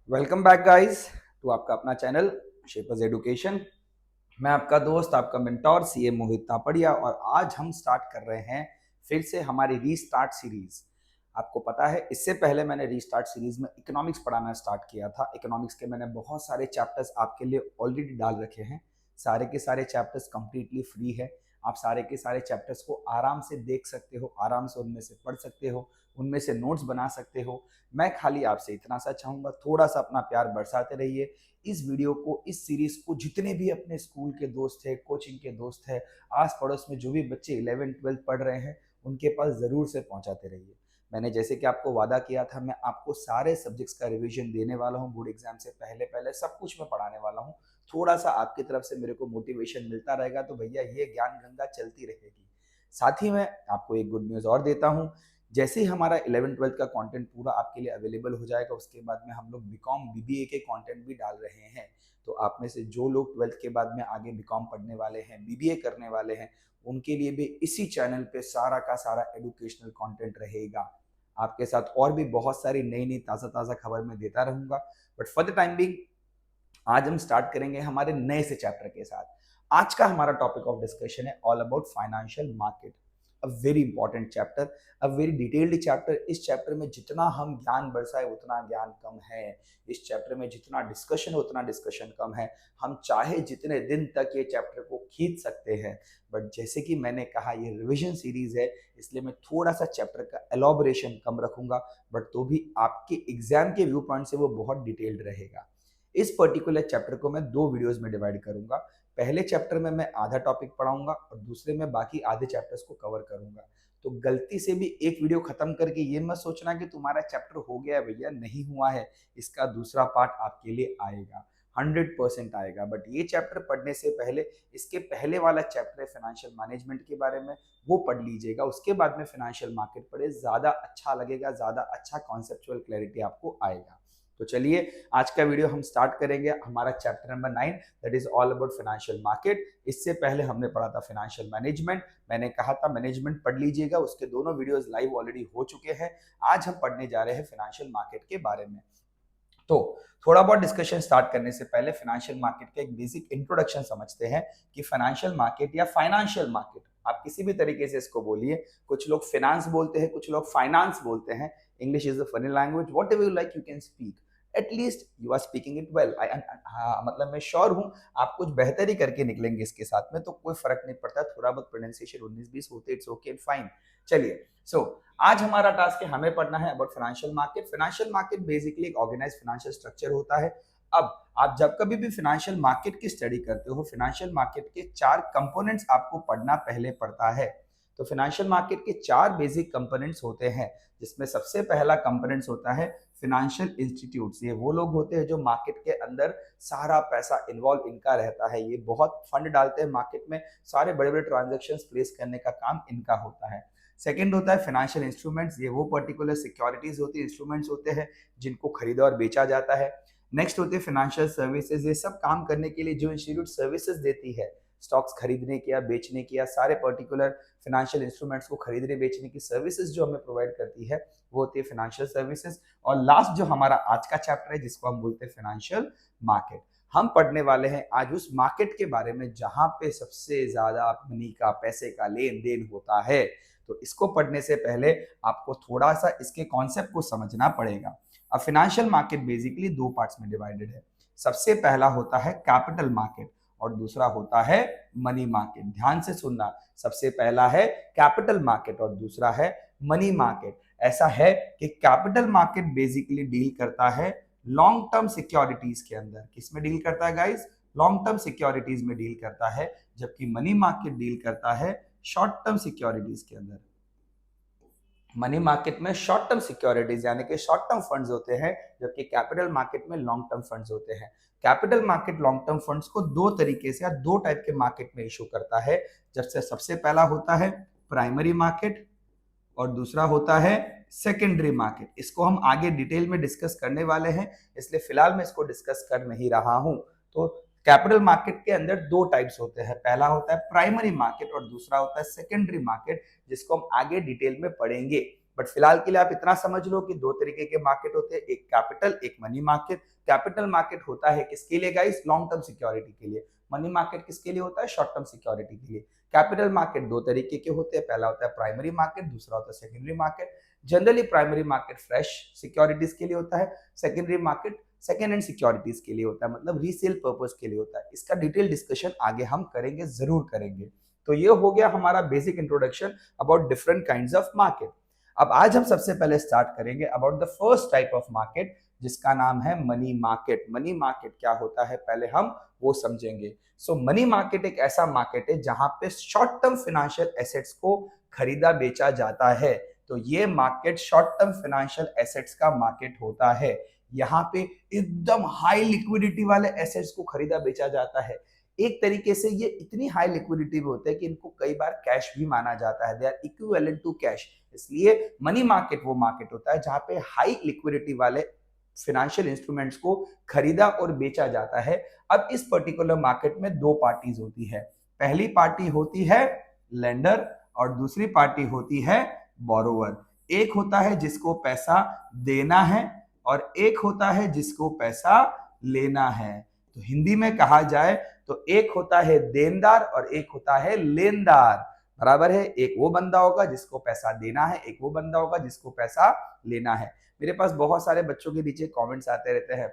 Welcome back guys to आपका अपना channel shapers education. मैं आपका दोस्त आपका मेंटोर सीए मोहित तापड़िया और आज हम स्टार्ट कर रहे हैं फिर से हमारी रीस्टार्ट सीरीज। आपको पता है इससे पहले मैंने रीस्टार्ट सीरीज में इकोनॉमिक्स पढ़ाना स्टार्ट किया था। इकोनॉमिक्स के मैंने बहुत सारे चैप्टर्स आपके लिए ऑलरेडी डाल रखे हैं। सारे के सारे चैप्टर्स कंप्लीटली फ्री है। आप सारे के सारे चैप्टर्स को आराम से देख सकते हो, आराम से उनमें से पढ़ सकते हो, उनमें से नोट्स बना सकते हो। मैं खाली आपसे इतना सा चाहूंगा, थोड़ा सा अपना प्यार बरसाते रहिए। इस वीडियो को, इस सीरीज को जितने भी अपने स्कूल के दोस्त है, कोचिंग के दोस्त है, आस पड़ोस में जो भी बच्चे 11th 12th पढ़ रहे हैं उनके पास जरूर से पहुंचाते रहिए। मैंने जैसे कि आपको वादा किया था, मैं आपको सारे सब्जेक्ट्स का रिवीजन देने वाला हूँ। बोर्ड एग्जाम से पहले पहले सब कुछ मैं पढ़ाने वाला हूँ। थोड़ा सा आपकी तरफ से मेरे को मोटिवेशन मिलता रहेगा तो भैया ये ज्ञान गंगा चलती रहेगी। साथ ही मैं आपको एक गुड न्यूज़ और देता हूँ। जैसे ही हमारा 11th 12th का कंटेंट पूरा आपके लिए अवेलेबल हो जाएगा, उसके बाद में हम लोग बीकॉम बीबीए के कंटेंट भी डाल रहे हैं। तो आप में से जो लोग 12th के बाद में आगे बीकॉम पढ़ने वाले हैं, बीबीए करने वाले हैं, उनके लिए भी इसी चैनल पे सारा का सारा एजुकेशनल कंटेंट रहेगा। आपके साथ और भी बहुत सारी नई नई ताज़ा ताज़ा खबर मैं देता रहूंगा। But for the time being आज हम स्टार्ट करेंगे हमारे नए से चैप्टर के साथ। आज का हमारा टॉपिक ऑफ डिस्कशन है all about financial market. A very important chapter, a very detailed chapter. इस चैप्टर में जितना हम ज्ञान बरसाए उतना ज्ञान कम है। इस चैप्टर में जितना डिस्कशन उतना डिस्कशन कम है। हम चाहे जितने दिन तक ये चैप्टर को खींच सकते हैं, बट जैसे कि मैंने कहा ये रिविजन सीरीज है, इसलिए मैं थोड़ा सा चैप्टर का एलॉबरेशन कम रखूंगा। बट तो भी आपके एग्जाम के व्यू पॉइंट से वो बहुत डिटेल्ड रहेगा। इस पर्टिकुलर चैप्टर को मैं दो वीडियोस में डिवाइड करूंगा। पहले चैप्टर में मैं आधा टॉपिक पढ़ाऊंगा और दूसरे में बाकी आधे चैप्टर्स को कवर करूंगा। तो गलती से भी एक वीडियो खत्म करके ये मत सोचना कि तुम्हारा चैप्टर हो गया भैया, नहीं हुआ है। इसका दूसरा पार्ट आपके लिए आएगा, 100% आएगा। बट ये चैप्टर पढ़ने से पहले इसके पहले वाला चैप्टर है फाइनेंशियल मैनेजमेंट के बारे में, वो पढ़ लीजिएगा। उसके बाद में फाइनेंशियल मार्केट पढ़े, ज्यादा अच्छा लगेगा, ज्यादा अच्छा कॉन्सेप्चुअल क्लैरिटी आपको आएगा। तो चलिए आज का वीडियो हम स्टार्ट करेंगे हमारा chapter number 9, that is all about financial market. इससे पहले हमने पढ़ा था फाइनेंशियल मैनेजमेंट। मैंने कहा था मैनेजमेंट पढ़ लीजिएगा, उसके दोनों वीडियोस लाइव ऑलरेडी हो चुके हैं। आज हम पढ़ने जा रहे हैं फाइनेंशियल मार्केट के बारे में। तो थोड़ा बहुत डिस्कशन स्टार्ट करने से पहले फाइनेंशियल मार्केट का एक बेसिक इंट्रोडक्शन समझते हैं कि फाइनेंशियल मार्केट या फाइनेंशियल मार्केट आप किसी भी तरीके से इसको बोलिए। कुछ लोग फाइनेंस बोलते हैं, कुछ लोग फाइनेंस बोलते हैं। English is the funny language, whatever you like you can speak. At least you are speaking it well. मतलब मैं श्योर हूं आप कुछ बेहतर ही करके निकलेंगे इसके साथ में, तो कोई फर्क नहीं पड़ता। थोड़ा बहुत प्रोनाउंसिएशन 19-20 होते, इट्स ओके एंड फाइन। चलिए, सो आज हमारा टास्क है, हमें पढ़ना है about financial market. Financial market basically एक ऑर्गेनाइज फाइनेंशियल स्ट्रक्चर होता है। अब आप जब कभी भी फाइनेंशियल मार्केट की स्टडी करते हो, फाइनेंशियल मार्केट के 4 कंपोनेंट्स आपको पढ़ना पहले पड़ता है। तो फाइनेंशियल मार्केट के 4 बेसिक कंपोनेंट्स होते हैं, जिसमें सबसे पहला कंपोनेंट्स होता है फाइनेंशियल इंस्टीट्यूट्स। ये वो लोग होते हैं जो मार्केट के अंदर सारा पैसा इन्वॉल्व इनका रहता है। ये बहुत फंड डालते हैं मार्केट में, सारे बड़े बड़े ट्रांजेक्शन प्लेस करने का काम इनका होता है। सेकंड होता है फाइनेंशियल इंस्ट्रूमेंट्स। ये वो पर्टिकुलर सिक्योरिटीज होती है, इंस्ट्रूमेंट्स होते हैं जिनको खरीदा और बेचा जाता है। नेक्स्ट होती है फाइनेंशियल सर्विसेज। ये सब काम करने के लिए जो इंस्टीट्यूट सर्विसेज देती है, स्टॉक्स खरीदने की या बेचने की या सारे पर्टिकुलर फाइनेंशियल इंस्ट्रूमेंट्स को खरीदने बेचने की सर्विसेज जो हमें प्रोवाइड करती है, वो होती है फाइनेंशियल सर्विसेज। और लास्ट जो हमारा आज का चैप्टर है जिसको हम बोलते हैं फाइनेंशियल मार्केट, हम पढ़ने वाले हैं आज उस मार्केट के बारे में जहां पे सबसे ज्यादा मनी का, पैसे का लेन देन होता है। तो इसको पढ़ने से पहले आपको थोड़ा सा इसके कॉन्सेप्ट को समझना पड़ेगा। अब फाइनेंशियल मार्केट बेसिकली दो पार्ट्स में डिवाइडेड है। सबसे पहला होता है कैपिटल मार्केट और दूसरा होता है मनी मार्केट। ध्यान से सुनना, सबसे पहला है कैपिटल मार्केट और दूसरा है मनी मार्केट। ऐसा है कि कैपिटल मार्केट बेसिकली डील करता है लॉन्ग टर्म सिक्योरिटीज के अंदर। किसमें डील करता है गाइस? लॉन्ग टर्म सिक्योरिटीज में डील करता है। जबकि मनी मार्केट डील करता है शॉर्ट टर्म सिक्योरिटीज के अंदर। मनी मार्केट में शॉर्ट टर्म सिक्योरिटीज यानी कि शॉर्ट टर्म फंड्स होते हैं, जबकि कैपिटल मार्केट में लॉन्ग टर्म फंड्स होते हैं। Capital market long term funds को दो तरीके से या दो टाइप के मार्केट में इशू करता है। जब से सबसे पहला होता है प्राइमरी मार्केट और दूसरा होता है सेकेंडरी मार्केट। इसको हम आगे डिटेल में डिस्कस करने वाले हैं, इसलिए फिलहाल मैं इसको डिस्कस कर नहीं रहा हूं। तो कैपिटल मार्केट के अंदर दो टाइप्स होते हैं, पहला होता है प्राइमरी मार्केट और दूसरा होता है सेकेंडरी मार्केट, जिसको हम आगे डिटेल में पढ़ेंगे। बट फिलहाल के लिए आप इतना समझ लो कि दो तरीके के मार्केट होते हैं, एक कैपिटल, एक मनी मार्केट। कैपिटल मार्केट होता है किसके लिए गाइस? लॉन्ग टर्म सिक्योरिटी के लिए। मनी मार्केट किसके लिए होता है? शॉर्ट टर्म सिक्योरिटी के लिए। कैपिटल मार्केट दो तरीके के होते हैं, पहला होता है प्राइमरी मार्केट, दूसरा होता है secondary market. Generally primary market fresh securities के लिए होता है, secondary market second hand securities के लिए होता है, मतलब रीसेल पर्पस के लिए होता है। इसका डिटेल डिस्कशन आगे हम करेंगे, जरूर करेंगे। तो ये हो गया हमारा basic introduction about different kinds of market. अब आज हम सबसे पहले स्टार्ट करेंगे about the first type of market, जिसका नाम है मनी मार्केट। मनी मार्केट क्या होता है पहले हम वो समझेंगे। सो मनी मार्केट एक ऐसा मार्केट है जहां पे शॉर्ट टर्म फाइनेंशियल एसेट्स को खरीदा बेचा जाता है। तो ये market short term financial assets का मार्केट होता है। यहाँ पे एकदम हाई लिक्विडिटी वाले एसेट्स को खरीदा बेचा जाता है। एक तरीके से ये इतनी हाई लिक्विडिटी में होते हैं कि इनको कई बार कैश भी माना जाता है, they are equivalent to cash. इसलिए मनी मार्केट वो मार्केट होता है जहां पे हाई लिक्विडिटी वाले फाइनेंशियल इंस्ट्रूमेंट्स को खरीदा और बेचा जाता है। अब इस पर्टिकुलर मार्केट में दो पार्टीज होती है। पहली पार्टी होती है लेंडर और दूसरी पार्टी होती है बोरोवर। एक होता है जिसको पैसा देना है और एक होता है जिसको पैसा लेना है। तो हिंदी में कहा जाए तो एक होता है देनदार और एक होता है लेनदार। बराबर है, एक वो बंदा होगा जिसको पैसा देना है, एक वो बंदा होगा जिसको पैसा लेना है। मेरे पास बहुत सारे बच्चों के नीचे कमेंट्स आते रहते हैं,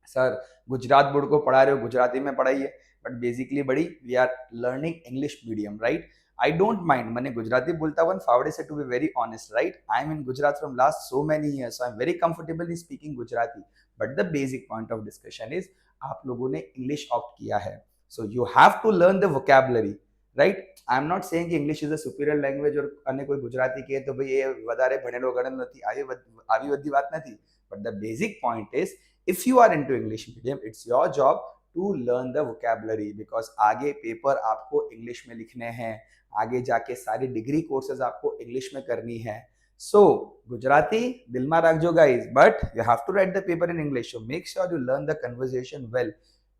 सर गुजरात बोर्ड को पढ़ा रहे हो, गुजराती में पढ़ाइए। बट बेसिकली बड़ी we are learning English medium, right? I don't mind, मैंने गुजराती बोलता वन फावड़े से, to be very honest, right? I am in Gujarat from last so many years, so I am very comfortable in speaking Gujarati. But the basic point of discussion is आप लोगों ने English opt किया है, so you have to learn the vocabulary, right? I am not saying कि English is a superior language और अन्य कोई गुजराती के तो भाई ये વધારે ભણેલો ગણેલો નથી, આવી બધી વાત નથી। But the basic point is if you are into English medium, it's your job to learn the vocabulary, because आगे पेपर आपको इंग्लिश में लिखने हैं, आगे जाके सारी डिग्री कोर्सेज आपको इंग्लिश में करनी है। सो गुजराती दिल में रखजो guys, but you have to write the paper in English, so make sure you learn the conversation well.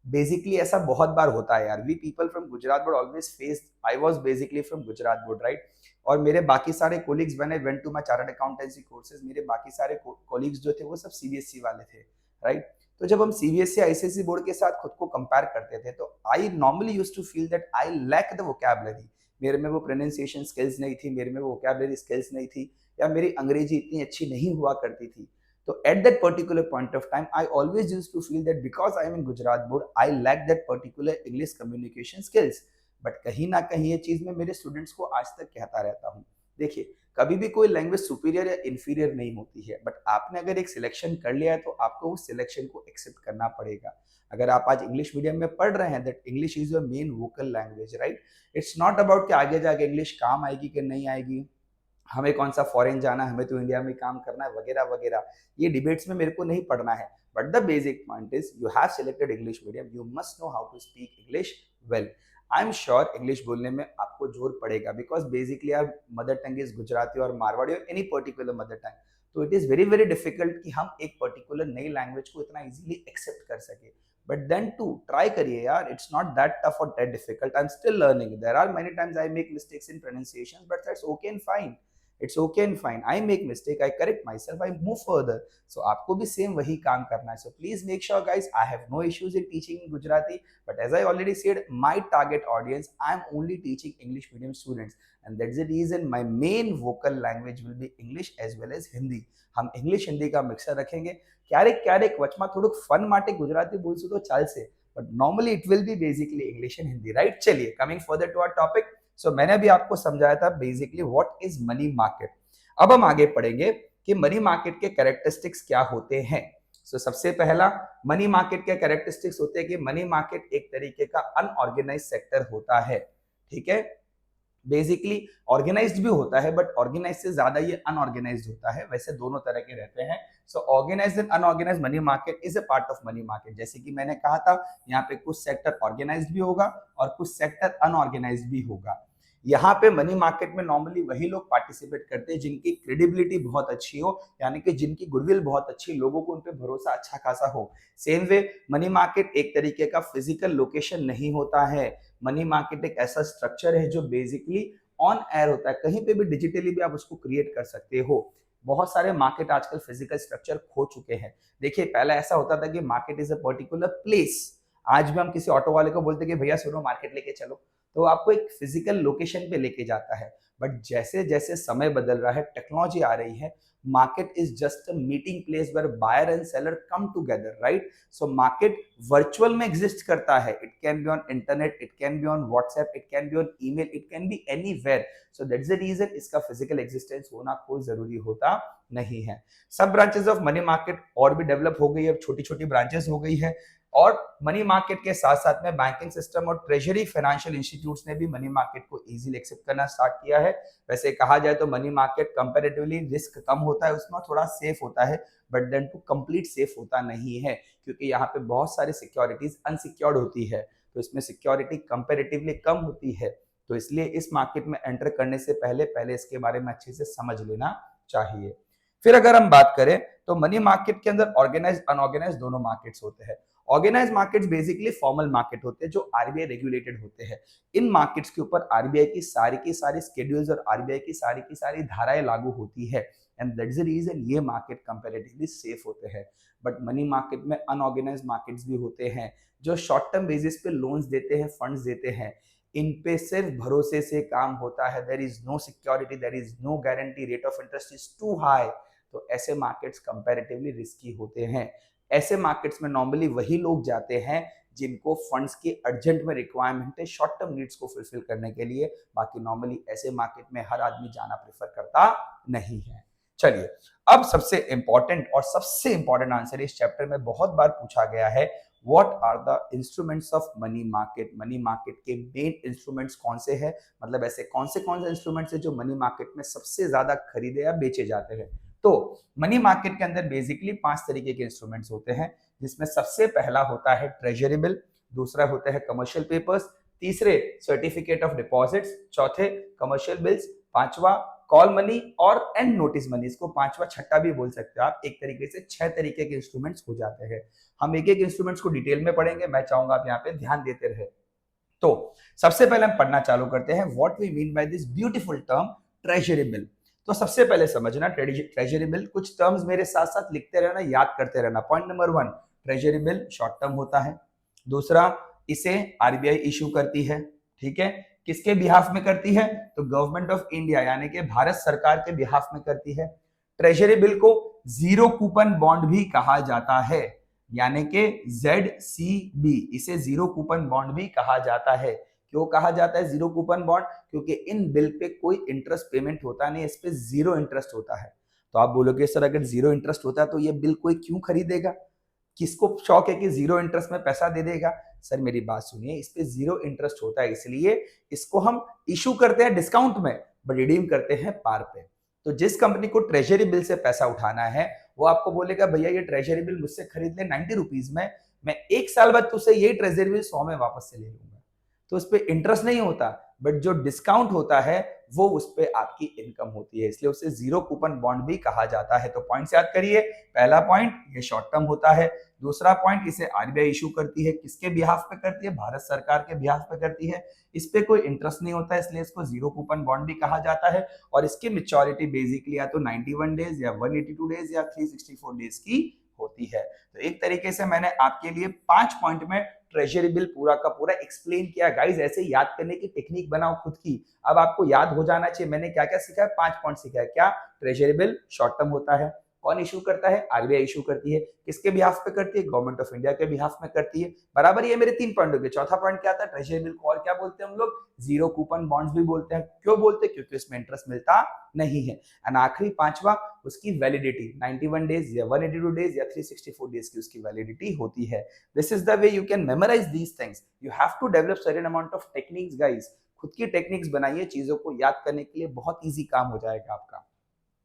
Basically ऐसा बहुत बार होता है यार, we people from Gujarat board always face, I was basically from Gujarat board, right? और मेरे बाकी सारे colleagues, when I went to my chartered accountancy courses, मेरे बाकी सारे कोलिग्स जो थे वो सब सीबीएसई वाले थे, राइट? तो जब हम सीबीएसई आईसीएसई बोर्ड के साथ खुद को कंपेयर करते थे तो I normally used to feel that I lack the vocabulary. मेरे में वो प्रोनाउंसिएशन स्किल्स नहीं थी, मेरे में वो वोकैबुलरी स्किल्स नहीं थी, या मेरी अंग्रेजी इतनी अच्छी नहीं हुआ करती थी। तो at that particular point of time I always used to feel that because I am in Gujarat board I lack that particular English communication skills. But कहीं ना कहीं ये चीज मैं मेरे स्टूडेंट्स को आज तक कहता रहता हूँ, देखिए कभी भी कोई लैंग्वेज सुपीरियर या इन्फीरियर नहीं होती है, बट आपने अगर एक सिलेक्शन कर लिया है तो आपको उस सिलेक्शन को एक्सेप्ट करना पड़ेगा। अगर आप आज इंग्लिश मीडियम में पढ़ रहे हैं, that English is your main vocal language, right? It's not about कि आगे जाके इंग्लिश काम आएगी कि नहीं आएगी, हमें कौन सा फॉरेन जाना है, हमें तो इंडिया में काम करना है, वगैरह वगैरह। ये डिबेट्स में मेरे को नहीं पढ़ना है। But the basic point is you have selected English medium, you must know how to speak English well. I am sure English बोलने में आपको जोर पड़ेगा, because basically our mother tongue is Gujarati और मारवाड़ी और एनी पर्टिकुलर मदर टंग। तो it is very very difficult कि हम एक पर्टिकुलर नई लैंग्वेज को इतना इजीली एक्सेप्ट कर सके। बट देन टू ट्राई करिए यार, इट्स नॉट दैट टफ और that difficult. I am still learning, there are many times I make mistakes in pronunciation, but that's okay and fine. It's okay and fine, I make mistake, I correct myself, I move further. So आपको भी same वही काम करना है। So please make sure guys, I have no issues in teaching in Gujarati, but as I already said, my target audience, I am only teaching English medium students, and that's the reason my main vocal language will be English as well as Hindi. हम English Hindi का mixer रखेंगे, क्यारेक क्यारेक वचमा थोड़ुक fun माटे गुजराती बोलશું तो ચાલશે, but normally it will be basically English and Hindi, right? चलिए, coming further to our topic, so मैंने अभी आपको समझाया था basically what is money market। अब हम आगे पढ़ेंगे कि मनी मार्केट के कैरेक्टरिस्टिक्स क्या होते हैं। सो सबसे पहला मनी मार्केट के कैरेक्टरिस्टिक्स होते हैं कि मनी मार्केट एक तरीके का अनऑर्गेनाइज सेक्टर होता है, ठीक है? बेसिकली ऑर्गेनाइज्ड भी होता है, बट ऑर्गेनाइज से ज्यादा ये अनऑर्गेनाइज्ड होता है, वैसे दोनों तरह के रहते हैं। So organized and unorganized money market is a part of money market. जैसे कि मैंने कहा था, यहाँ पे कुछ सेक्टर ऑर्गेनाइज्ड भी होगा और कुछ सेक्टर अनऑर्गेनाइज्ड भी होगा। यहाँ पे मनी मार्केट में नॉर्मली वही लोग पार्टिसिपेट करते हैं जिनकी क्रेडिबिलिटी बहुत अच्छी हो, यानी कि जिनकी गुडविल बहुत अच्छी, लोगों को उन पे भरोसा अच्छा खासा हो। सेम वे मनी मार्केट एक तरीके का फिजिकल लोकेशन नहीं होता है। मनी मार्केट एक ऐसा स्ट्रक्चर है जो बेसिकली ऑन एयर होता है, कहीं पे भी डिजिटली भी आप उसको क्रिएट कर सकते हो। बहुत सारे मार्केट आजकल फिजिकल स्ट्रक्चर खो चुके हैं। देखिए पहले ऐसा होता था कि market is a particular place. आज भी हम किसी ऑटो वाले को बोलते हैं कि भैया सुनो मार्केट लेके चलो, तो आपको एक फिजिकल लोकेशन पे लेके जाता है। बट जैसे जैसे समय बदल रहा है, टेक्नोलॉजी आ रही है, market is just a meeting place where buyer and seller come together, right? So market virtual में exist करता है, it can be on internet, it can be on WhatsApp, it can be on email, it can be anywhere. So that's the reason इसका physical existence होना कोई जरूरी होता नहीं है। सब ब्रांचेस ऑफ मनी मार्केट और भी डेवलप हो गई है, छोटी छोटी ब्रांचेस हो गई है, और मनी मार्केट के साथ साथ में बैंकिंग सिस्टम और ट्रेजरी फाइनेंशियल इंस्टीट्यूट्स ने भी मनी मार्केट को इजीली एक्सेप्ट करना स्टार्ट किया है। वैसे कहा जाए तो मनी मार्केट कंपैरेटिवली रिस्क कम होता है, उसमें थोड़ा सेफ होता है, but then to complete safe होता नहीं है, क्योंकि यहाँ पे बहुत सारी सिक्योरिटीज अनसिक्योर्ड होती है, तो इसमें सिक्योरिटी कंपैरेटिवली कम होती है। तो इसलिए इस मार्केट में एंटर करने से पहले पहले इसके बारे में अच्छे से समझ लेना चाहिए। फिर अगर हम बात करें तो मनी मार्केट के अंदर ऑर्गेनाइज अनऑर्गेनाइज दोनों मार्केट्स होते हैं। Organise markets basically formal market होते हैं जो आरबीआई रेगुलेटेड होते हैं। इन मार्केट्स के ऊपर आरबीआई की सारी स्केड्यूल्स और आरबीआई की सारी धाराएं लागू होती है, एंड दैट्स द रीजन ये मार्केट कंपैरेटिवली सेफ होते हैं। बट मनी मार्केट में अनऑर्गेनाइज मार्केट्स भी होते हैं जो शॉर्ट टर्म बेसिस पे लोन्स देते हैं, फंड्स देते हैं। इन पे सिर्फ भरोसे से काम होता है, there is no security, there is no guarantee, rate of interest is too high. तो ऐसे मार्केट्स कंपैरेटिवली रिस्की होते हैं। ऐसे मार्केट्स में नॉर्मली वही लोग जाते हैं जिनको फंड्स की अर्जेंट में रिक्वायरमेंट है शॉर्ट टर्म नीड्स को फुलफिल करने के लिए। बाकी नॉर्मली ऐसे मार्केट में हर आदमी जाना प्रेफर करता नहीं है। चलिए अब सबसे इंपॉर्टेंट आंसर इस चैप्टर में बहुत बार पूछा गया है, what are the instruments of money market. Money market के मेन इंस्ट्रूमेंट्स कौन से हैं, मतलब ऐसे कौन से इंस्ट्रूमेंट्स हैं जो मनी मार्केट में सबसे ज्यादा खरीदे या बेचे जाते हैं। तो मनी मार्केट के अंदर बेसिकली 5 तरीके के इंस्ट्रूमेंट्स होते हैं, जिसमें सबसे पहला होता है ट्रेजरी बिल, दूसरा होता है कमर्शियल पेपर्स, तीसरे सर्टिफिकेट ऑफ डिपॉजिट्स, चौथे कमर्शियल बिल्स, पांचवा कॉल मनी और एंड नोटिस मनी। इसको पांचवा छठा भी बोल सकते हो आप। एक तरीके से 6 तरीके के इंस्ट्रूमेंट्स हो जाते हैं। हम एक एक इंस्ट्रूमेंट्स को डिटेल में पढ़ेंगे, मैं चाहूंगा आप यहाँ पे ध्यान देते रहे। तो सबसे पहले हम पढ़ना चालू करते हैं, what we mean by this beautiful term treasury bill. तो सबसे पहले समझना ट्रेजरी बिल, कुछ टर्म्स मेरे साथ साथ लिखते रहना, याद करते रहना। Point number 1, treasury bill short term होता है। दूसरा, इसे आरबीआई इशू करती है, ठीक है। किसके बिहाफ में करती है, तो गवर्नमेंट ऑफ इंडिया यानी कि भारत सरकार के बिहाफ में करती है। ट्रेजरी बिल को जीरो कूपन बॉन्ड भी कहा जाता है, यानी कि ZCB, इसे जीरो कूपन बॉन्ड भी कहा जाता है। क्यों कहा जाता है जीरो कूपन बॉन्ड, क्योंकि इन बिल पे कोई इंटरेस्ट पेमेंट होता नहीं, इस पे जीरो इंटरेस्ट होता है। तो आप बोलोगे सर अगर जीरो इंटरेस्ट होता है तो ये बिल कोई क्यों खरीदेगा, किसको शौक है कि जीरो इंटरेस्ट में पैसा दे देगा। सर मेरी बात सुनिए, इस पे जीरो इंटरेस्ट होता है इसलिए इसको हम इशू करते हैं डिस्काउंट में, बट रिडीम करते हैं पार पे। तो जिस कंपनी को ट्रेजरी बिल से पैसा उठाना है वो आपको बोलेगा भैया ये ट्रेजरी बिल मुझसे खरीद ले 90 रुपीज में, मैं 1 साल बाद तुझसे ये ट्रेजरी बिल 100 में वापस से ले लूंगा। तो उस पर इंटरेस्ट नहीं होता, बट जो डिस्काउंट होता है वो उस पर आपकी इनकम होती है, इसलिए उसे जीरो कूपन बॉन्ड भी कहा जाता है। तो पॉइंट्स याद करिए, पहला पॉइंट ये शॉर्ट टर्म होता है, दूसरा पॉइंट इसे आरबीआई इशू करती है, किसके बिहाफ पे करती है, भारत सरकार के बिहाफ पे करती है, इस पे कोई इंटरेस्ट नहीं होता है इसलिए इसको जीरो कूपन बॉन्ड भी कहा जाता है, और इसकी मैच्योरिटी बेसिकली या तो 91 डेज या 182 डेज या 364 डेज की होती है। तो एक तरीके से मैंने आपके लिए 5 पॉइंट में ट्रेजरी बिल पूरा का पूरा एक्सप्लेन किया। गाइस ऐसे याद करने की टेक्निक बनाओ खुद की, अब आपको याद हो जाना चाहिए मैंने क्या क्या सीखा है। 5 पॉइंट सीखा है। क्या, ट्रेजरी बिल शॉर्ट टर्म होता है, कौन इशू करता है, आरबीआई इशू करती है, किसके बिहाफ पे करती है, गवर्नमेंट ऑफ इंडिया के बिहाफ में करती है, बराबर। ये मेरे 3 पॉइंट हो गए। चौथा पॉइंट क्या था, ट्रेजरी बिल को और क्या बोलते हैं हम लोग, जीरो कूपन बॉन्ड्स भी बोलते हैं। क्यों बोलते हैं, क्योंकि इसमें इंटरेस्ट मिलता नहीं है। एंड आखिरी पांचवा, उसकी वैलिडिटी 91 डेज या 182 डेज या 364 डेज की उसकी वैलिडिटी होती है। This is the way you can memorise these things. You have to develop certain amount of techniques guys. खुद की टेक्निक्स बनाइए, चीजों को याद करने के लिए बहुत इजी काम हो जाएगा आपका।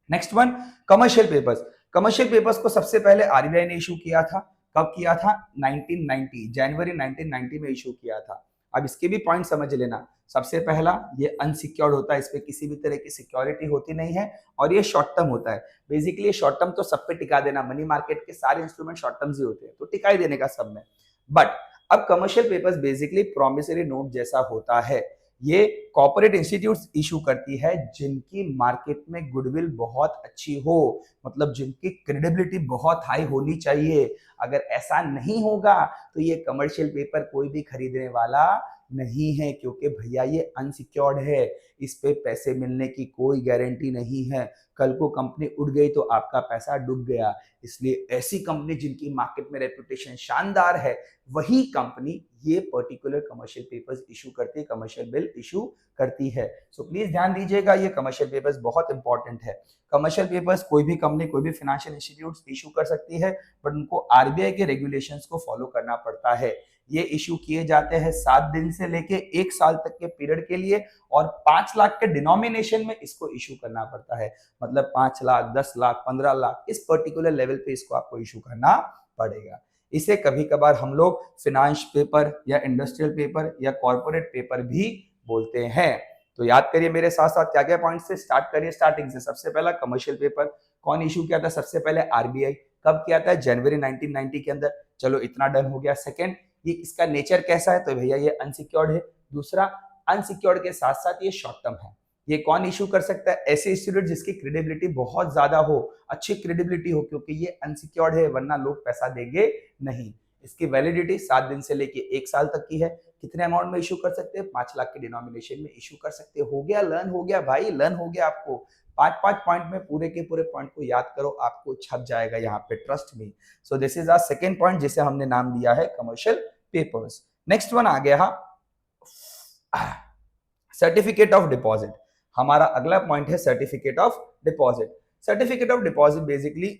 Next one, commercial papers. Commercial papers को सबसे पहले आरबीआई ने इशू किया था। कब किया था, 1990, जनवरी 1990 में इशू किया था। अब इसके भी पॉइंट समझ लेना। सबसे पहला, ये अनसिक्योर्ड होता है, इस पे किसी भी तरह की सिक्योरिटी होती नहीं है, और ये शॉर्ट टर्म होता है। बेसिकली ये शॉर्ट टर्म तो सब पे टिका देना, मनी मार्केट के सारे इंस्ट्रूमेंट शॉर्ट टर्म्स ही होते हैं, तो टिका ही देने का सब में। बट अब commercial papers basically promissory note जैसा होता है, ये कॉर्पोरेट इंस्टीट्यूट्स इशू करती है जिनकी मार्केट में गुडविल बहुत अच्छी हो, मतलब जिनकी क्रेडिबिलिटी बहुत हाई होनी चाहिए। अगर ऐसा नहीं होगा तो ये कमर्शियल पेपर कोई भी खरीदने वाला नहीं है, क्योंकि भैया ये अनसिक्योर्ड है, इस पे पैसे मिलने की कोई गारंटी नहीं है। कल को कंपनी उड़ गई तो आपका पैसा डूब गया। इसलिए ऐसी कंपनी जिनकी मार्केट में रेपुटेशन शानदार है, वही कंपनी ये पर्टिकुलर कमर्शियल पेपर्स इशू करती है, कमर्शियल बिल इशू करती है। सो प्लीज ध्यान दीजिएगा, ये कमर्शियल पेपर्स बहुत इंपॉर्टेंट है। कमर्शियल पेपर्स कोई भी कंपनी, कोई भी फाइनेंशियल इंस्टीट्यूट इशू कर सकती है, बट उनको आरबीआई के रेगुलेशंस को फॉलो करना पड़ता है। ये इशू किए जाते हैं 7 दिन से लेके 1 साल तक के पीरियड के लिए, और 5 लाख के डिनोमिनेशन में इसको इशू करना पड़ता है। मतलब 5 लाख, 10 लाख, 15 लाख, इस पर्टिकुलर लेवल पे इसको आपको इशू करना पड़ेगा। इसे कभी कभार हम लोग फिनांस पेपर या इंडस्ट्रियल पेपर या कॉर्पोरेट पेपर भी बोलते हैं। तो याद करिए मेरे साथ साथ क्या क्या पॉइंट से, स्टार्ट करिए स्टार्टिंग से। सबसे पहला कमर्शियल पेपर कौन इशू किया था? सबसे पहले आरबीआई। कब किया था? जनवरी 1990 के अंदर। चलो इतना डन हो गया। सेकंड, ये इसका नेचर कैसा है? तो भैया ये अनसिक्योर्ड है। दूसरा, अनसिक्योर्ड के साथ साथ ये शॉर्ट टर्म है। ये कौन इशू कर सकता है? ऐसे इंस्टीट्यूट जिसकी क्रेडिबिलिटी बहुत ज्यादा हो, अच्छी क्रेडिबिलिटी हो, क्योंकि ये अनसिक्योर्ड है, वरना लोग पैसा देंगे नहीं। इसकी वैलिडिटी 7 दिन से लेके 1 साल तक की है। कितने अमाउंट में इशू कर सकते हैं? 5 लाख के डिनोमिनेशन में इशू कर सकते हैं। हो गया, लर्न हो गया भाई, लर्न हो गया आपको। 5 पॉइंट में पूरे के पूरे पॉइंट को याद करो, आपको छप जाएगा यहाँ पे, trust me. So this is our second point, जिसे हमने नाम दिया है कमर्शियल पेपर्स। नेक्स्ट वन आ गया सर्टिफिकेट ऑफ डिपॉजिट। हमारा अगला पॉइंट है certificate of deposit. Certificate of deposit basically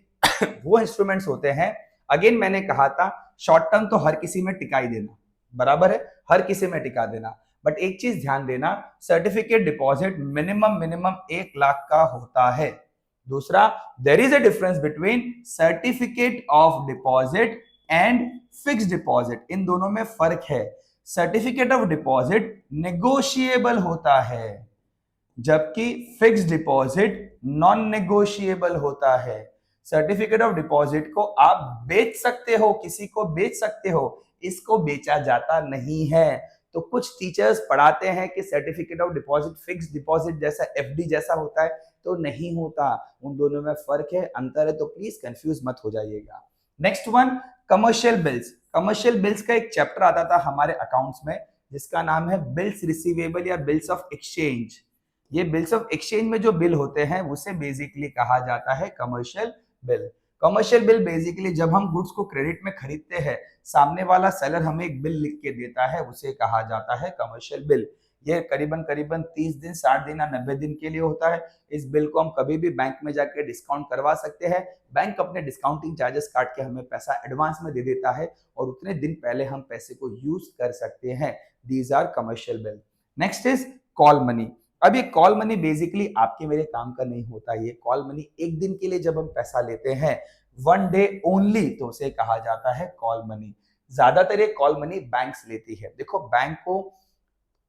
वो इंस्ट्रूमेंट्स होते हैं, अगेन मैंने कहा था शॉर्ट टर्म तो हर किसी में टिकाई देना, बराबर है, हर किसी में टिका देना, बट एक चीज ध्यान देना, सर्टिफिकेट डिपॉजिट मिनिमम 1 लाख का होता है। दूसरा, there is a difference between certificate of deposit and fixed deposit, इन दोनों में फर्क है। सर्टिफिकेट ऑफ डिपॉजिट नेगोशिएबल होता है, जबकि फिक्स्ड डिपॉजिट नॉन नेगोशिएबल होता है। सर्टिफिकेट ऑफ डिपॉजिट को आप बेच सकते हो, किसी को बेच सकते हो, इसको बेचा जाता नहीं है। तो कुछ टीचर्स पढ़ाते हैं कि certificate of deposit fixed deposit जैसा, एफडी जैसा होता है, तो नहीं होता। उन दोनों में फर्क है, अंतर है, तो प्लीज कंफ्यूज मत हो जाइएगा। Next one, commercial bills. Commercial bills का एक चैप्टर आता था हमारे अकाउंट्स में, जिसका नाम है बिल्स रिसीवेबल या बिल्स ऑफ एक्सचेंज। ये बिल्स ऑफ एक्सचेंज में जो बिल होते हैं उसे बेसिकली कहा जाता है commercial bill. Commercial bill basically जब हम गुड्स को क्रेडिट में खरीदते हैं, सामने वाला सेलर हमें एक बिल लिख के देता है, उसे कहा जाता है कमर्शियल बिल। ये करीबन 30 दिन, 60 दिन या 90 दिन के लिए होता है। इस बिल को हम कभी भी बैंक में जाकर डिस्काउंट करवा सकते हैं। बैंक अपने डिस्काउंटिंग चार्जेस काट के हमें पैसा एडवांस में दे देता है, और उतने दिन पहले हम पैसे को यूज कर सकते हैं। These are commercial bill. Next is call money. अब ये कॉल मनी बेसिकली आपके मेरे काम का नहीं होता। ये कॉल मनी एक दिन के लिए जब हम पैसा लेते हैं, 1 डे ओनली, तो उसे कहा जाता है कॉल मनी। ज्यादातर ये कॉल मनी बैंक्स लेती है। देखो, बैंक को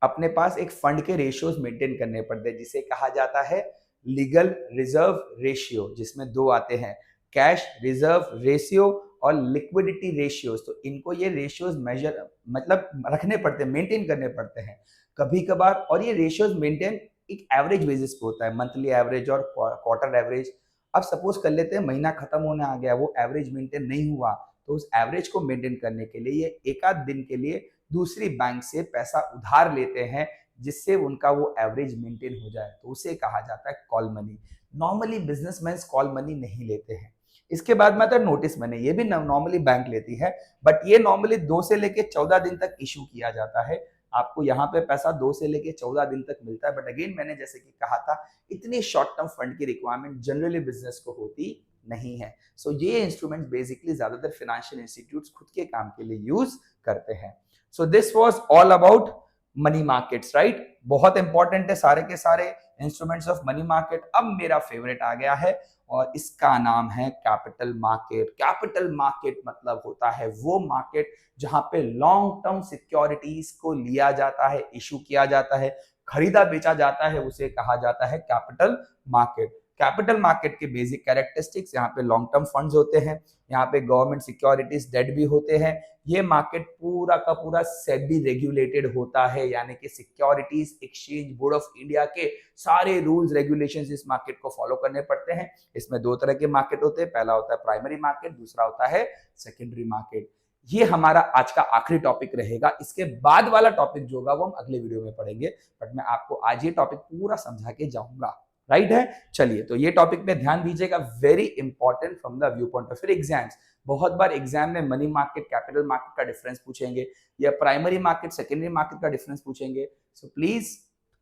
अपने पास एक फंड के रेशियोज मेंटेन करने पड़ते हैं, जिसे कहा जाता है लीगल रिजर्व रेशियो, जिसमें 2 आते हैं, कैश रिजर्व रेशियो और लिक्विडिटी रेशियोज। तो इनको ये रेशियोज मेजर मतलब रखने पड़ते हैं, मेंटेन करने पड़ते हैं कभी कभार। और ये रेशियोज मेंटेन एक एवरेज बेसिस पे होता है, मंथली एवरेज और क्वार्टर एवरेज। अब सपोज कर लेते हैं महीना खत्म होने आ गया, वो एवरेज मेंटेन नहीं हुआ, तो उस एवरेज को मेंटेन करने के लिए ये एक आध दिन के लिए दूसरी बैंक से पैसा उधार लेते हैं, जिससे उनका वो एवरेज मेंटेन हो जाए, तो उसे कहा जाता है call money. Normally businessman call money नहीं लेते हैं। इसके बाद में आता है नोटिस मनी। ये भी नॉर्मली बैंक लेती है, बट ये नॉर्मली 2 से लेके 14 दिन तक इशू किया जाता है। आपको यहाँ पे पैसा 2 से लेके 14 दिन तक मिलता है, बट अगेन मैंने जैसे कि कहा था, इतनी शॉर्ट टर्म फंड की रिक्वायरमेंट जनरली बिजनेस को होती नहीं है। सो ये इंस्ट्रूमेंट बेसिकली ज्यादातर फाइनेंशियल इंस्टीट्यूट्स खुद के काम के लिए यूज करते हैं। So this was all about money markets, right. बहुत इंपॉर्टेंट है सारे के सारे इंस्ट्रूमेंट्स ऑफ मनी मार्केट। अब मेरा फेवरेट आ गया है, और इसका नाम है कैपिटल मार्केट। कैपिटल मार्केट मतलब होता है वो मार्केट जहां पे लॉन्ग टर्म सिक्योरिटीज को लिया जाता है, इशू किया जाता है, खरीदा बेचा जाता है, उसे कहा जाता है कैपिटल मार्केट। कैपिटल मार्केट के बेसिक कैरेक्टरिस्टिक्स, यहाँ पे लॉन्ग टर्म फंड्स होते हैं, यहाँ पे गवर्नमेंट सिक्योरिटीज डेट भी होते हैं। ये मार्केट पूरा का पूरा सेबी रेगुलेटेड होता है, यानी कि securities exchange board of India के सारे रूल्स रेगुलेशंस इस मार्केट को फॉलो करने पड़ते हैं। इसमें दो तरह के मार्केट होते हैं, पहला होता है प्राइमरी मार्केट, दूसरा होता है सेकेंडरी मार्केट। ये हमारा आज का आखिरी टॉपिक रहेगा। इसके बाद वाला टॉपिक जो होगा वो हम अगले वीडियो में पढ़ेंगे, बट मैं आपको आज ये टॉपिक पूरा समझा के जाऊंगा। राइट है, चलिए तो ये टॉपिक पे ध्यान दीजिएगा, very important from the view point of exams. बहुत बार एग्जाम में मनी मार्केट कैपिटल मार्केट का डिफरेंस पूछेंगे, या प्राइमरी मार्केट सेकेंडरी मार्केट का डिफरेंस पूछेंगे। सो प्लीज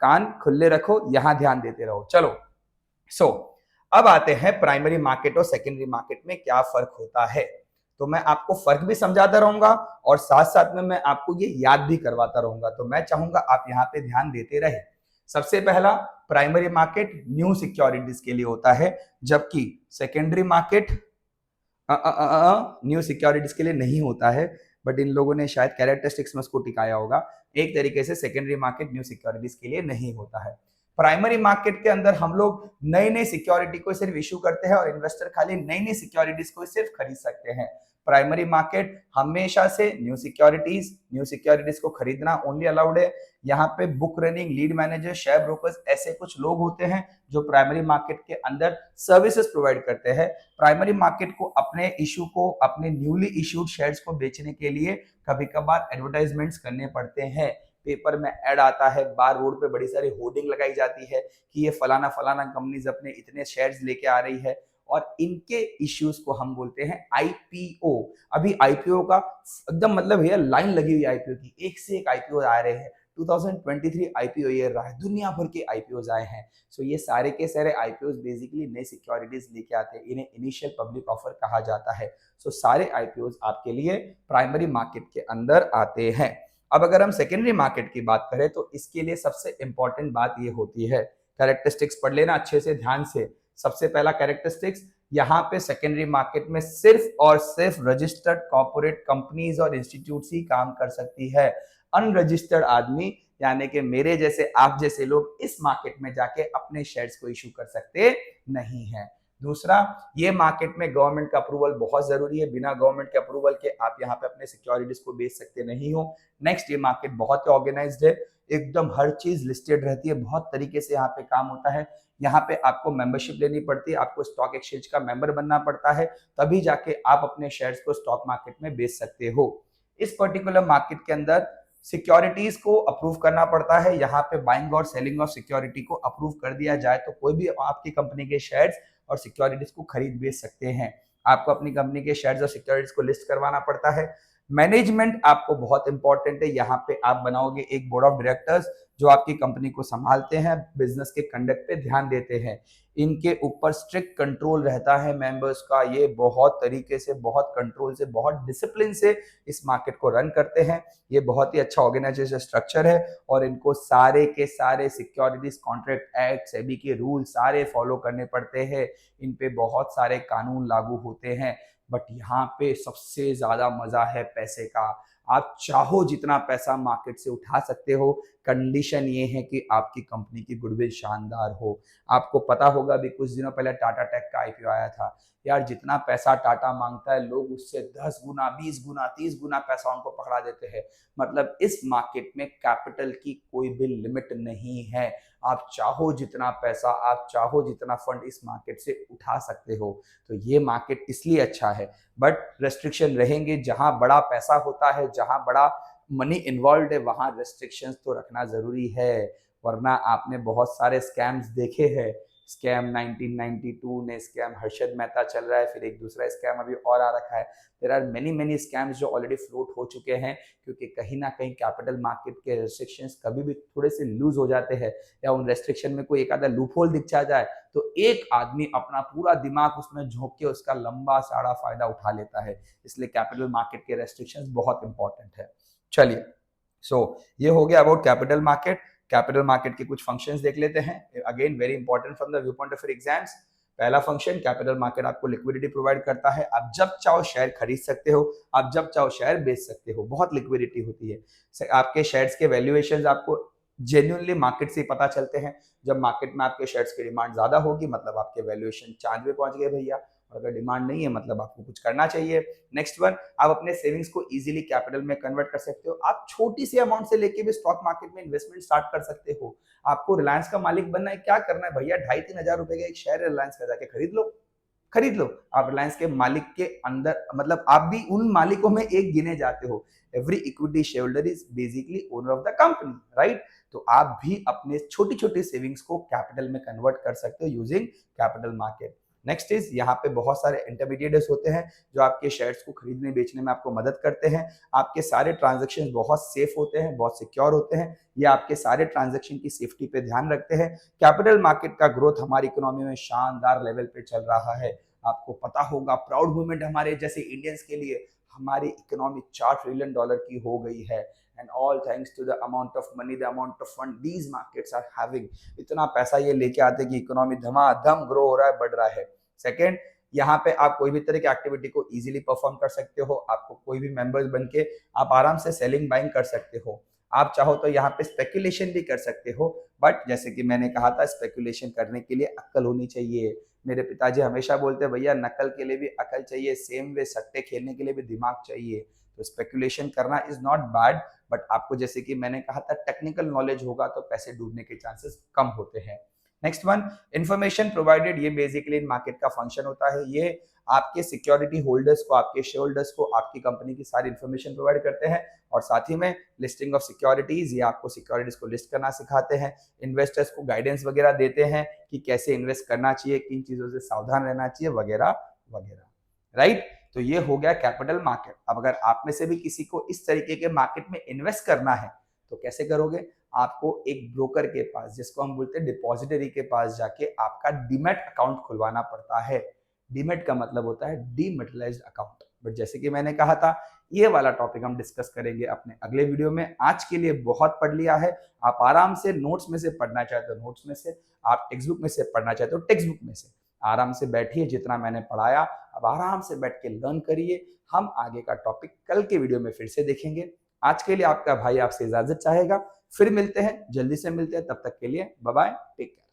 कान खुले रखो, यहां ध्यान देते रहो। चलो अब आते हैं प्राइमरी मार्केट और सेकेंडरी मार्केट में क्या फर्क होता है। तो मैं आपको फर्क भी समझाता रहूंगा और साथ साथ में मैं आपको ये याद भी करवाता रहूंगा, तो मैं चाहूंगा आप यहाँ पे ध्यान देते रहे। सबसे पहला, प्राइमरी मार्केट न्यू सिक्योरिटीज के लिए होता है, जबकि सेकेंडरी मार्केट न्यू सिक्योरिटीज के लिए नहीं होता है, बट इन लोगों ने शायद कैरेक्टरिस्टिक्स में उसको टिकाया होगा। एक तरीके से सेकेंडरी मार्केट न्यू सिक्योरिटीज के लिए नहीं होता है। प्राइमरी मार्केट के अंदर हम लोग नई नई सिक्योरिटी को सिर्फ इशू करते हैं और इन्वेस्टर खाली नई नई सिक्योरिटीज को सिर्फ खरीद सकते हैं। प्राइमरी मार्केट हमेशा से न्यू सिक्योरिटीज को खरीदना ओनली अलाउड है। यहाँ पे book running, lead manager, share brokers, ऐसे कुछ लोग होते हैं जो प्राइमरी मार्केट के अंदर सर्विसेज प्रोवाइड करते हैं। प्राइमरी मार्केट को अपने इशू को, अपने न्यूली इश्यूड शेयर्स को बेचने के लिए कभी कभार एडवर्टाइजमेंट्स करने पड़ते हैं। पेपर में ऐड आता है, बार रोड पे बड़ी सारी होर्डिंग लगाई जाती है कि ये फलाना फलाना कंपनीज अपने इतने शेयर्स लेके आ रही है, और इनके इश्यूज को हम बोलते हैं आईपीओ। अभी आईपीओ का एकदम मतलब ये लाइन लगी हुई आईपीओ की, एक से एक आईपीओ आ रहे हैं। 2023 आईपीओ ईयर रहा है, दुनिया भर के आईपीओ आए हैं। सो ये सारे के सारे आईपीओ बेसिकली नई सिक्योरिटीज लेके आते हैं, इन्हें इनिशियल पब्लिक ऑफर कहा जाता है। सो सारे आईपीओ आपके लिए प्राइमरी मार्केट के अंदर आते हैं। अब अगर हम सेकेंडरी मार्केट की बात करें तो इसके लिए सबसे इंपॉर्टेंट बात ये होती है, कैरेक्टरिस्टिक्स पढ़ लेना अच्छे से ध्यान से। सबसे पहला कैरेक्टरिस्टिक्स, यहाँ पे सेकेंडरी मार्केट में सिर्फ और सिर्फ रजिस्टर्ड कॉर्पोरेट कंपनीज और इंस्टीट्यूट ही काम कर सकती है। अनरजिस्टर्ड आदमी यानी कि मेरे जैसे, आप जैसे लोग इस मार्केट में जाके अपने शेयर्स को इशू कर सकते नहीं है। दूसरा, ये मार्केट में गवर्नमेंट का अप्रूवल बहुत जरूरी है, बिना गवर्नमेंट के अप्रूवल के आप यहाँ पे अपने सिक्योरिटीज को बेच सकते नहीं हो। नेक्स्ट, ये मार्केट बहुत ही ऑर्गेनाइज्ड है, एकदम हर चीज लिस्टेड रहती है, बहुत तरीके से यहाँ पे काम होता है। यहाँ पे आपको मेंबरशिप लेनी पड़ती है, आपको स्टॉक एक्सचेंज का मेंबर बनना पड़ता है, तभी जाके आप अपने शेयर्स को स्टॉक मार्केट में बेच सकते हो। इस पर्टिकुलर मार्केट के अंदर सिक्योरिटीज को अप्रूव करना पड़ता है। यहाँ पे बाइंग और सेलिंग ऑफ सिक्योरिटी को अप्रूव कर दिया जाए तो कोई भी आपकी कंपनी के शेयर्स और सिक्योरिटीज को खरीद बेच सकते हैं। आपको अपनी कंपनी के शेयर्स और सिक्योरिटीज को लिस्ट करवाना पड़ता है। मैनेजमेंट आपको बहुत इंपॉर्टेंट है, यहाँ पे आप बनाओगे एक बोर्ड ऑफ डायरेक्टर्स जो आपकी कंपनी को संभालते हैं, बिजनेस के कंडक्ट पे ध्यान देते हैं। इनके ऊपर स्ट्रिक्ट कंट्रोल रहता है मेंबर्स का, ये बहुत तरीके से, बहुत कंट्रोल से, बहुत डिसिप्लिन से इस मार्केट को रन करते हैं। ये बहुत ही अच्छा ऑर्गेनाइजेशन स्ट्रक्चर है और इनको सारे के सारे सिक्योरिटीज कॉन्ट्रैक्ट एक्ट, सेबी के रूल सारे फॉलो करने पड़ते हैं। इन पे बहुत सारे कानून लागू होते हैं। बट यहाँ पे सबसे ज्यादा मजा है पैसे का। आप चाहो जितना पैसा मार्केट से उठा सकते हो, कंडीशन ये है कि आपकी कंपनी की गुडविल शानदार हो। आपको पता होगा अभी कुछ दिनों पहले टाटा टेक का आईपीओ आया था। यार जितना पैसा टाटा मांगता है लोग उससे 10 गुना, 20 गुना, 30 गुना पैसा उनको पकड़ा देते हैं। मतलब इस मार्केट में कैपिटल की कोई भी लिमिट नहीं है। आप चाहो जितना पैसा, आप चाहो जितना फंड इस मार्केट से उठा सकते हो। तो ये मार्केट इसलिए अच्छा है, बट रेस्ट्रिक्शन रहेंगे। जहां बड़ा पैसा होता है, जहां बड़ा मनी इन्वॉल्व है, वहां रेस्ट्रिक्शंस तो रखना जरूरी है, वरना आपने बहुत सारे स्कैम्स देखे हैं। स्कैम 1992 ने स्कैम हर्षद मेहता चल रहा है, फिर एक दूसरा स्कैम अभी और आ रखा है। देयर आर मेनी स्कैम्स जो ऑलरेडी फ्लोट हो चुके हैं, क्योंकि कहीं ना कहीं कैपिटल मार्केट के रेस्ट्रिक्शंस कभी भी थोड़े से लूज हो जाते हैं, या उन रेस्ट्रिक्शन में कोई एक आधा लूप होल दिख जाए तो एक आदमी अपना पूरा दिमाग उसमें झोंक के उसका लंबा सारा फायदा उठा लेता है। इसलिए कैपिटल मार्केट के रेस्ट्रिक्शंस बहुत इंपॉर्टेंट है। चलिए, ये हो गया about capital market. Capital market के कुछ फंक्शंस देख लेते हैं, again very important from the view point of exams. पहला फंक्शन, कैपिटल मार्केट आपको लिक्विडिटी प्रोवाइड करता है। आप जब चाहो शेयर खरीद सकते हो, आप जब चाहो शेयर बेच सकते हो, बहुत लिक्विडिटी होती है। आपके शेयर्स के वैल्यूएशंस आपको जेन्युइनली मार्केट से पता चलते हैं। जब मार्केट में आपके शेयर्स की डिमांड ज्यादा होगी मतलब आपके वैल्यूएशन चांद पे पहुंच गए भैया, और अगर डिमांड नहीं है मतलब आपको कुछ करना चाहिए। नेक्स्ट वन, आप अपने सेविंग्स को इजीली कैपिटल में कन्वर्ट कर सकते हो। आप छोटी सी अमाउंट से लेके भी स्टॉक मार्केट में इन्वेस्टमेंट स्टार्ट कर सकते हो। आपको रिलायंस का मालिक बनना है, क्या करना है भैया, 2,500-3,000 रुपए का एक शेयर रिलायंस का जाके खरीद लो, खरीद लो। आप रिलायंस के मालिक के अंदर मतलब आप भी उन मालिकों में एक गिने जाते हो। Every equity share holder is basically owner of the company, right. तो आप भी अपने छोटी छोटी सेविंग्स को कैपिटल में कन्वर्ट कर सकते हो using capital market. Next is, यहाँ पे बहुत सारे इंटरमीडिएट्स होते हैं जो आपके शेयर्स को खरीदने बेचने में आपको मदद करते हैं। आपके सारे ट्रांजेक्शन बहुत सेफ होते हैं, बहुत सिक्योर होते हैं। ये आपके सारे ट्रांजेक्शन की सेफ्टी पे ध्यान रखते हैं। कैपिटल मार्केट का ग्रोथ हमारी इकोनॉमी में शानदार लेवल पे चल रहा है। आपको पता होगा प्राउड मूवमेंट हमारे जैसे इंडियंस के लिए, हमारी इकोनॉमी $4 ट्रिलियन की हो गई है। And all thanks to the amount of money, the amount of fund these markets are having. इतना पैसा ये लेके आते हैं कि इकोनॉमी धमाधम ग्रो हो रहा है, बढ़ रहा है। सेकेंड, यहाँ पे आप कोई भी तरह की एक्टिविटी को इजीली परफॉर्म कर सकते हो। आपको कोई भी मेंबर्स बन के आप आराम से सेलिंग बाइंग कर सकते हो। आप चाहो तो यहाँ पे स्पेकुलेशन भी कर सकते हो, बट जैसे कि मैंने कहा था स्पेकुलेशन करने के लिए अक्ल होनी चाहिए। मेरे पिताजी हमेशा बोलते हैं भैया नकल के लिए भी अकल चाहिए, सेम वे सट्टे खेलने के लिए भी दिमाग चाहिए। तो स्पेकुलेशन करना इज नॉट बैड, बट आपको जैसे कि मैंने कहा था टेक्निकल नॉलेज होगा तो पैसे डूबने के चांसेस कम होते हैं। नेक्स्ट वन, इंफॉर्मेशन प्रोवाइडेड, ये बेसिकली इन मार्केट का फंक्शन होता है। ये आपके सिक्योरिटी होल्डर्स को, आपके शेयर होल्डर्स को आपकी कंपनी की सारी इंफॉर्मेशन प्रोवाइड करते हैं। और साथ ही में लिस्टिंग ऑफ सिक्योरिटीज, ये आपको सिक्योरिटीज को लिस्ट करना सिखाते हैं। इन्वेस्टर्स को गाइडेंस वगैरह देते हैं कि कैसे इन्वेस्ट करना चाहिए, किन चीजों से सावधान रहना चाहिए वगैरह वगैरह, राइट। तो ये हो गया कैपिटल मार्केट। अब अगर आप में से भी किसी को इस तरीके के मार्केट में इन्वेस्ट करना है तो कैसे करोगे? आपको एक ब्रोकर के पास, जिसको हम बोलते हैं डिपॉजिटरी के पास जाके आपका डीमैट अकाउंट खुलवाना पड़ता है। डीमैट का मतलब होता है डीमेटलाइज्ड अकाउंट। बट जैसे कि मैंने कहा था ये वाला टॉपिक हम डिस्कस करेंगे अपने अगले वीडियो में। आज के लिए बहुत पढ़ लिया है। आप आराम से नोट्स में से पढ़ना चाहते हो नोट्स में से, आप टेक्स्ट बुक में से पढ़ना चाहते हो टेक्स्ट बुक में से। आराम से बैठिए, जितना मैंने पढ़ाया अब आराम से बैठ के लर्न करिए। हम आगे का टॉपिक कल के वीडियो में फिर से देखेंगे। आज के लिए आपका भाई आपसे इजाजत चाहेगा। फिर मिलते हैं, जल्दी से मिलते हैं, तब तक के लिए बाय बाय, टेक केयर।